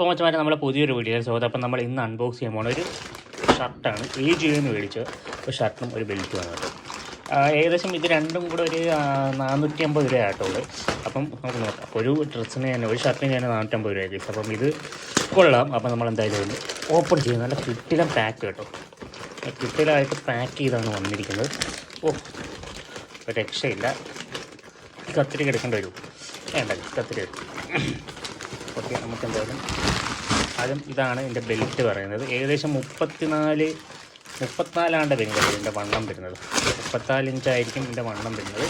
അപ്പോൾ മച്ചമാരെ നമ്മളെ പുതിയൊരു വീഡിയോ സ്വാഗതം. അപ്പം നമ്മൾ ഇന്ന് അൺബോക്സ് ചെയ്യാൻ പോകുന്ന ഒരു ഷർട്ടാണ് AJന്ന് മേടിച്ച ഒരു ഷർട്ടും ഒരു ബെൽറ്റുമാണ് കേട്ടോ. ഏകദേശം ഇത് രണ്ടും കൂടെ ഒരു 450 രൂപ ആയിട്ടുള്ളത്. അപ്പം നമുക്ക് നോക്കാം. ഒരു ഡ്രസ്സിന് തന്നെ ഒരു ഷർട്ടിന് തന്നെ 450 രൂപ കേസ്. അപ്പം ഇത് കൊള്ളാം. അപ്പം നമ്മൾ എന്തായാലും ഒന്ന് ഓപ്പൺ ചെയ്യും. നല്ല കിട്ടിലും പാക്ക് കേട്ടോ, കിട്ടിലായിട്ട് പാക്ക് ചെയ്താണ് വന്നിരിക്കുന്നത്. ഒരു രക്ഷയില്ല. കത്തിരി എടുക്കേണ്ടി വരും. വേണ്ട, കത്തിരി എടുക്കും. ഓക്കെ, നമുക്ക് എന്തായാലും ആദ്യം ഇതാണ് എൻ്റെ ബെൽറ്റ് പറയുന്നത്. ഏകദേശം 34 വരുന്നത് ഇതിൻ്റെ വണ്ണം വരുന്നത്. 34 ഇഞ്ചായിരിക്കും ഇതിൻ്റെ വണ്ണം വരുന്നത്.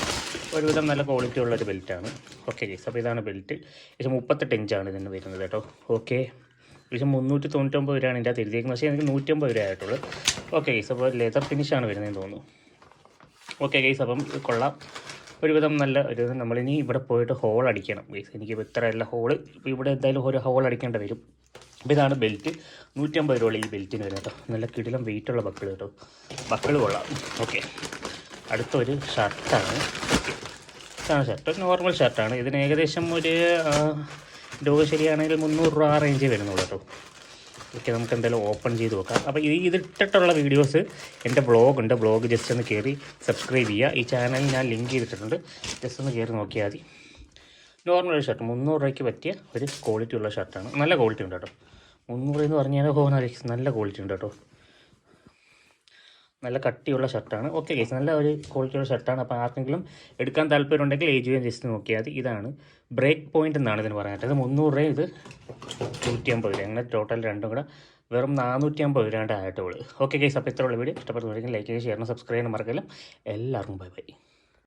ഒരുവിധം നല്ല ക്വാളിറ്റി ഉള്ളൊരു ബെൽറ്റാണ്. ഓക്കെ ഗൈസ്, അപ്പോൾ ഇതാണ് ബെൽറ്റ്. ഏകദേശം 38 ഇഞ്ചാണ് ഇതിന് വരുന്നത് കേട്ടോ. ഓക്കെ, ഏകദേശം 399 രൂപയാണ് ഇതിൻ്റെ അകത്ത് എഴുതിയിരിക്കുന്നത്. പക്ഷേ എനിക്ക് 150 രൂപ ആയിട്ടുള്ളൂ. ഓക്കെ ഗൈസ്, അപ്പോൾ ലെതർ ഫിനിഷാണ് വരുന്നതെന്ന് തോന്നുന്നു. ഓക്കെ ഗൈസ്, അപ്പം കൊള്ളാം. ഒരുവിധം നല്ല ഒരു നമ്മളിനി ഇവിടെ പോയിട്ട് ഹോൾ അടിക്കണം ഗൈസ്. എനിക്ക് ഇത്രയല്ല ഹോള്, ഇപ്പോൾ ഇവിടെ എന്തായാലും ഒരു ഹോൾ അടിക്കേണ്ടി വരും. അപ്പോൾ ഇതാണ് ബെൽറ്റ്. 150 രൂപ ഈ ബെൽറ്റിന് വരും കേട്ടോ. നല്ല കിടിലം വെയിറ്റുള്ള ബക്കിൾ കേട്ടോ. ബക്കിൾ കൊള്ളാം. ഓക്കെ, അടുത്തൊരു ഷർട്ടാണ്. ഓക്കെ, ഇതാണ് ഷർട്ട്. നോർമൽ ഷർട്ടാണ്. ഇതിന് ഏകദേശം ഒരു രൂപ ശരിയാണെങ്കിൽ 300 രൂപ റേഞ്ച് വരുന്നുള്ളൂ കേട്ടോ. ഓക്കെ, നമുക്ക് എന്തായാലും ഓപ്പൺ ചെയ്ത് നോക്കാം. അപ്പോൾ ഇതിട്ടിട്ടുള്ള വീഡിയോസ് എൻ്റെ ബ്ലോഗുണ്ട്. ബ്ലോഗ് ജസ്റ്റ് ഒന്ന് കയറി സബ്സ്ക്രൈബ് ചെയ്യുക. ഈ ചാനൽ ഞാൻ ലിങ്ക് ചെയ്തിട്ടുണ്ട്. ജസ്റ്റ് ഒന്ന് കയറി നോക്കിയാൽ മതി. നോർമൽ ഒരു ഷർട്ട് 300 രൂപയ്ക്ക് പറ്റിയ ഒരു ക്വാളിറ്റി ഉള്ള ഷർട്ടാണ്. നല്ല ക്വാളിറ്റി ഉണ്ട് കേട്ടോ. 300 എന്ന് പറഞ്ഞാൽ നല്ല ക്വാളിറ്റി ഉണ്ട് കേട്ടോ. നല്ല കട്ടിയുള്ള ഷർട്ടാണ്. ഓക്കെ ഗൈസ്, നല്ല ഒരു ക്വാളിറ്റിയുള്ള ഷർട്ടാണ്. അപ്പോൾ ആർക്കെങ്കിലും എടുക്കാൻ താല്പര്യം ഉണ്ടെങ്കിൽ AJ ജസ്റ്റ് നോക്കിയാൽ മതി. ഇതാണ് ബ്രേക്ക് പോയിൻ്റ് എന്നാണ് ഇതിന് പറയാനായിട്ട്. ഇത് 300 രൂപ, ഇത് 150 രൂപ. അങ്ങനെ ടോട്ടൽ രണ്ടും കൂടെ വെറും 450 രൂപ ആയിട്ടുള്ളൂ. ഓക്കെ ഗൈസ്, അപ്പോൾ ഇത്രയുള്ള വീഡിയോ ഇഷ്ടപ്പെടുന്നവരെങ്കിൽ ലൈക്ക് ചെയ്യുക, ഷെയർ ചെയ്യുക, സബ്സ്ക്രൈബ് ചെയ്യാൻ മറക്കില്ല. എല്ലാവർക്കും ബൈ ബൈ.